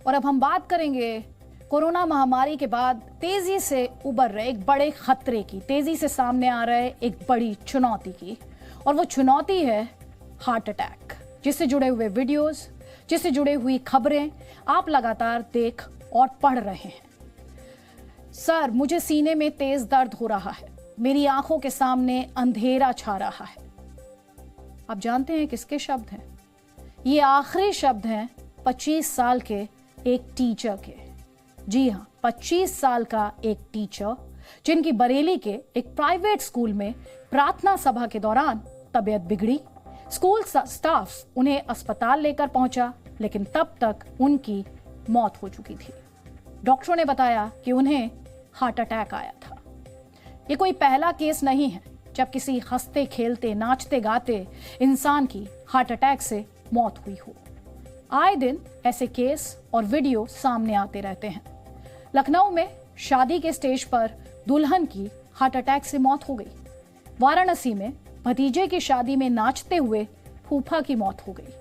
और अब हम बात करेंगे कोरोना महामारी के बाद तेजी से उभर रहे एक बड़े खतरे की, तेजी से सामने आ रहे एक बड़ी चुनौती की। और वो चुनौती है हार्ट अटैक, जिससे जुड़े हुए वीडियोस, जिससे जुड़े हुई खबरें आप लगातार देख और पढ़ रहे हैं। सर, मुझे सीने में तेज दर्द हो रहा है, मेरी आंखों के सामने अंधेरा छा रहा है। आप जानते हैं किसके शब्द हैं? ये आखिरी शब्द हैं 25 साल के एक टीचर के। जी हाँ, 25 साल का एक टीचर, जिनकी बरेली के एक प्राइवेट स्कूल में प्रार्थना सभा के दौरान तबीयत बिगड़ी। स्कूल स्टाफ उन्हें अस्पताल लेकर पहुंचा, लेकिन तब तक उनकी मौत हो चुकी थी। डॉक्टरों ने बताया कि उन्हें हार्ट अटैक आया था। ये कोई पहला केस नहीं है जब किसी हंसते खेलते नाचते गाते इंसान की हार्ट अटैक से मौत हुई हो। आए दिन ऐसे केस और वीडियो सामने आते रहते हैं। लखनऊ में शादी के स्टेज पर दुल्हन की हार्ट अटैक से मौत हो गई। वाराणसी में भतीजे की शादी में नाचते हुए फूफा की मौत हो गई।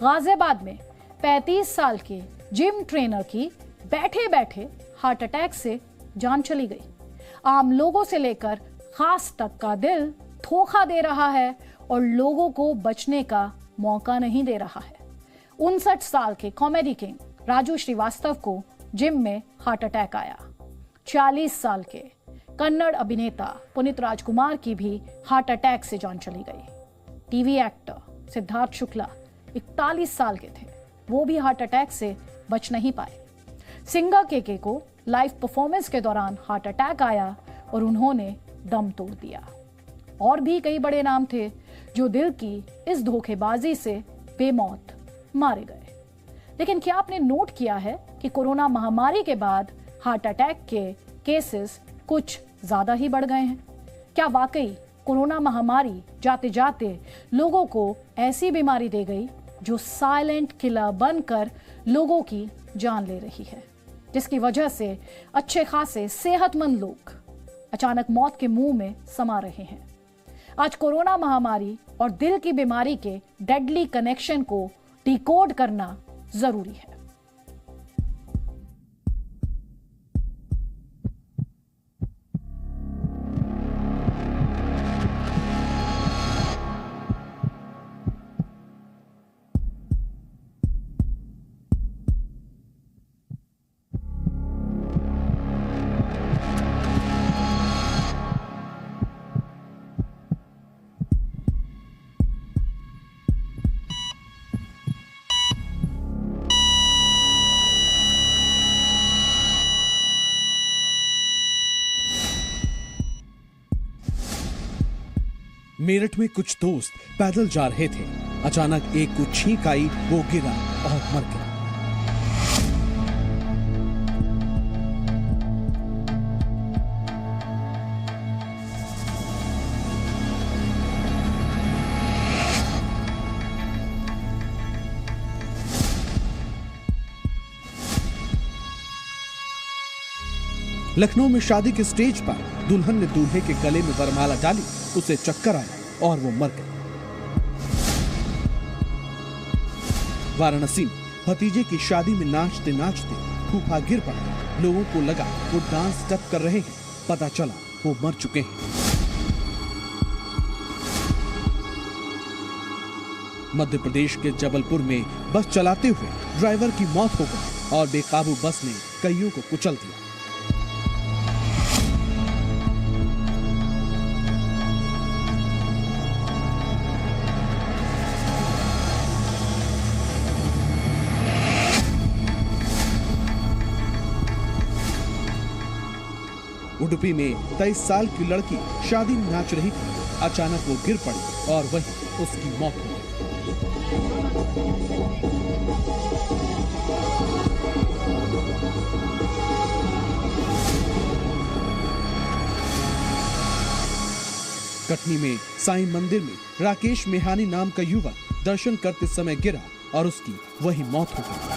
गाजियाबाद में 35 साल के जिम ट्रेनर की बैठे बैठे हार्ट अटैक से जान चली गई। आम लोगों से लेकर खास तक का दिल धोखा दे रहा है और लोगों को बचने का मौका नहीं दे रहा है। 59 साल के कॉमेडी किंग राजू श्रीवास्तव को जिम में हार्ट अटैक आया। 40 साल के कन्नड़ अभिनेता पुनीत राजकुमार की भी हार्ट अटैक से जान चली गई। टीवी एक्टर सिद्धार्थ शुक्ला 41 साल के थे, वो भी हार्ट अटैक से बच नहीं पाए। सिंगर केके को लाइव परफॉर्मेंस के दौरान हार्ट अटैक आया और उन्होंने दम तोड़ दिया। और भी कई बड़े नाम थे जो दिल की इस धोखेबाजी से बेमौत मारे गए। लेकिन क्या आपने नोट किया है कि कोरोना महामारी के बाद हार्ट अटैक के केसेस कुछ ज्यादा ही बढ़ गए हैं? क्या वाकई कोरोना महामारी जाते जाते लोगों को ऐसी बीमारी दे गई जो साइलेंट किलर बनकर लोगों की जान ले रही है, जिसकी वजह से अच्छे खासे सेहतमंद लोग अचानक मौत के मुंह में समा रहे हैं? आज कोरोना महामारी और दिल की बीमारी के डेडली कनेक्शन को डिकोड करना जरूरी है। मेरठ में कुछ दोस्त पैदल जा रहे थे। अचानक एक को छींक आई, वो गिरा और मर गया। लखनऊ में शादी के स्टेज पर दुल्हन ने दूल्हे के गले में वरमाला डाली, उसे चक्कर आया और वो मर गई। वाराणसी में भतीजे की शादी में नाचते नाचते फूफा गिर पड़ा। लोगों को लगा वो डांस स्टेप कर रहे हैं, पता चला वो मर चुके हैं। मध्य प्रदेश के जबलपुर में बस चलाते हुए ड्राइवर की मौत हो गई और बेकाबू बस ने कईयों को कुचल दिया। उडुपी में 23 साल की लड़की शादी में नाच रही थी। अचानक वो गिर पड़ी और वहीं उसकी मौत हो गई। कटनी में साईं मंदिर में राकेश मेहानी नाम का युवक दर्शन करते समय गिरा और उसकी वहीं मौत हो गई।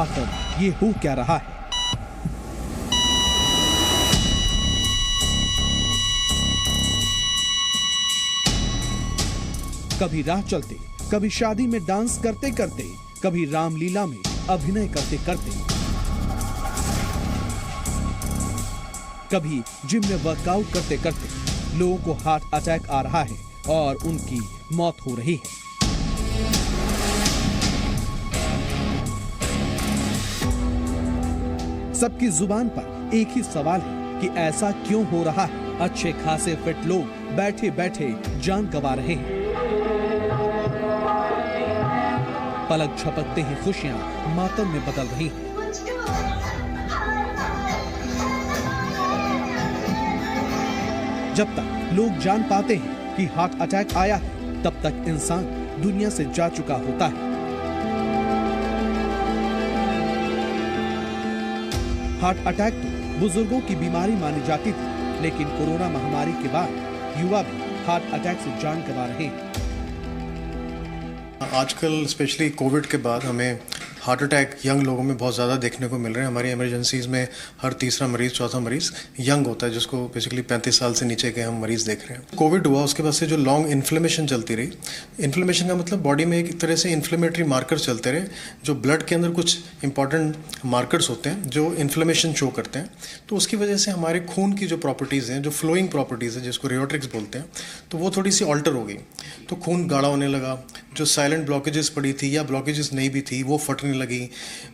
आखिर ये हो क्या रहा है? कभी राह चलते, कभी शादी में डांस करते करते, कभी रामलीला में अभिनय करते करते, कभी जिम में वर्कआउट करते करते लोगों को हार्ट अटैक आ रहा है और उनकी मौत हो रही है। सबकी जुबान पर एक ही सवाल है कि ऐसा क्यों हो रहा है। अच्छे खासे फिट लोग बैठे बैठे जान गंवा रहे हैं। पलक झपकते ही खुशियां मातम में बदल रही हैं। जब तक लोग जान पाते हैं कि हार्ट अटैक आया है, तब तक इंसान दुनिया से जा चुका होता है। हार्ट अटैक तो बुजुर्गों की बीमारी मानी जाती थी, लेकिन कोरोना महामारी के बाद युवा भी हार्ट अटैक से जान गंवा रहे हैं। आजकल स्पेशली कोविड के बाद हमें हार्ट अटैक यंग लोगों में बहुत ज़्यादा देखने को मिल रहे हैं। हमारी इमरजेंसीज में हर तीसरा मरीज, चौथा मरीज यंग होता है, जिसको बेसिकली 35 साल से नीचे के हम मरीज देख रहे हैं। कोविड हुआ, उसके बाद से जो लॉन्ग इन्फ्लेमेशन चलती रही, इन्फ्लेमेशन का मतलब बॉडी में एक तरह से इन्फ्लेमेटरी मार्कर्स चलते रहे, जो ब्लड के अंदर कुछ इंपॉर्टेंट मार्कर्स होते हैं जो इन्फ्लेमेशन शो करते हैं। तो उसकी वजह से हमारे खून की जो प्रॉपर्टीज़ हैं, जो फ्लोइंग प्रॉपर्टीज़ है, जिसको रियोट्रिक्स बोलते हैं, तो वो थोड़ी सी ऑल्टर हो गई। तो खून गाढ़ा होने लगा, जो साइलेंट ब्लॉकेजेस पड़ी थी या ब्लॉकेजेस नहीं भी थी वो फटने लगी,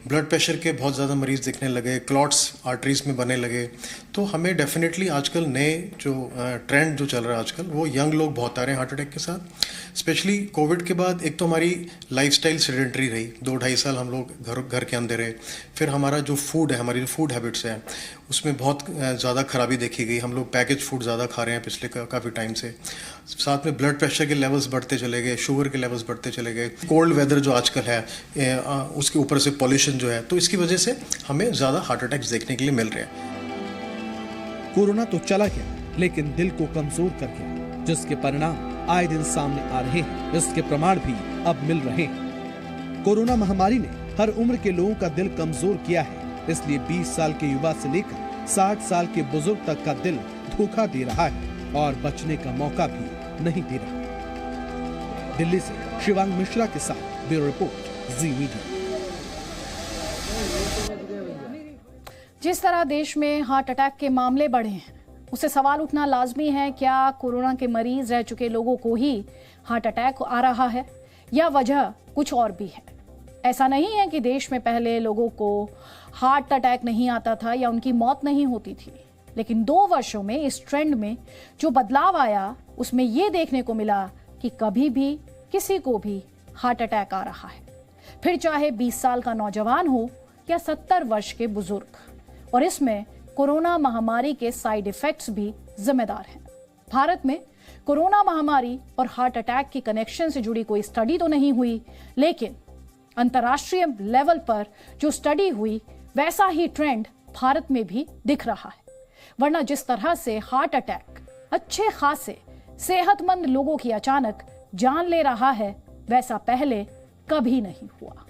ब्लड प्रेशर के बहुत ज़्यादा मरीज दिखने लगे, क्लॉट्स आर्टरीज में बनने लगे। तो हमें डेफिनेटली आजकल नए जो ट्रेंड जो चल रहा है आजकल, वो यंग लोग बहुत आ रहे हैं हार्ट अटैक के साथ। स्पेशली कोविड के बाद एक तो हमारी लाइफस्टाइल सेडेंटरी रही, 2-2.5 साल हम लोग घर के अंदर रहे। फिर हमारा जो फूड है, हमारी जो फूड हैबिट्स है, उसमें बहुत ज़्यादा खराबी देखी गई। हम लोग पैकेज फूड ज़्यादा खा रहे हैं पिछले काफ़ी टाइम से। साथ में ब्लड प्रेशर के लेवल्स बढ़ते चले गए, शुगर के लेवल्स बढ़ते चले गए। कोल्ड वेदर जो आजकल है, उसके ऊपर से पॉल्यूशन जो है, तो इसकी वजह से हमें ज़्यादा हार्ट अटैक्स देखने के लिए मिल रहे हैं। कोरोना तो चला गया, लेकिन दिल को कमजोर कर गया, जिसके परिणाम आए दिन सामने आ रहे हैं। इसके प्रमाण भी अब मिल रहे हैं। कोरोना महामारी ने हर उम्र के लोगों का दिल कमजोर किया है, इसलिए 20 साल के युवा से लेकर 60 साल के बुजुर्ग तक का दिल धोखा दे रहा है और बचने का मौका भी नहीं दे रहा। दिल्ली से शिवांग मिश्रा के साथ ब्यूरो रिपोर्ट, जी मीडिया। जिस तरह देश में हार्ट अटैक के मामले बढ़े हैं, उससे सवाल उठना लाजमी है, क्या कोरोना के मरीज रह चुके लोगों को ही हार्ट अटैक आ रहा है या वजह कुछ और भी है? ऐसा नहीं है कि देश में पहले लोगों को हार्ट अटैक नहीं आता था या उनकी मौत नहीं होती थी, लेकिन 2 वर्षों में इस ट्रेंड में जो बदलाव आया, उसमें यह देखने को मिला कि कभी भी किसी को भी हार्ट अटैक आ रहा है, फिर चाहे 20 साल का नौजवान हो या 70 वर्ष के बुजुर्ग। और इसमें कोरोना महामारी के साइड इफेक्ट्स भी जिम्मेदार हैं। भारत में कोरोना महामारी और हार्ट अटैक की कनेक्शन से जुड़ी कोई स्टडी तो नहीं हुई, लेकिन अंतर्राष्ट्रीय लेवल पर जो स्टडी हुई, वैसा ही ट्रेंड भारत में भी दिख रहा है। वरना जिस तरह से हार्ट अटैक अच्छे खासे सेहतमंद लोगों की अचानक जान ले रहा है, वैसा पहले कभी नहीं हुआ।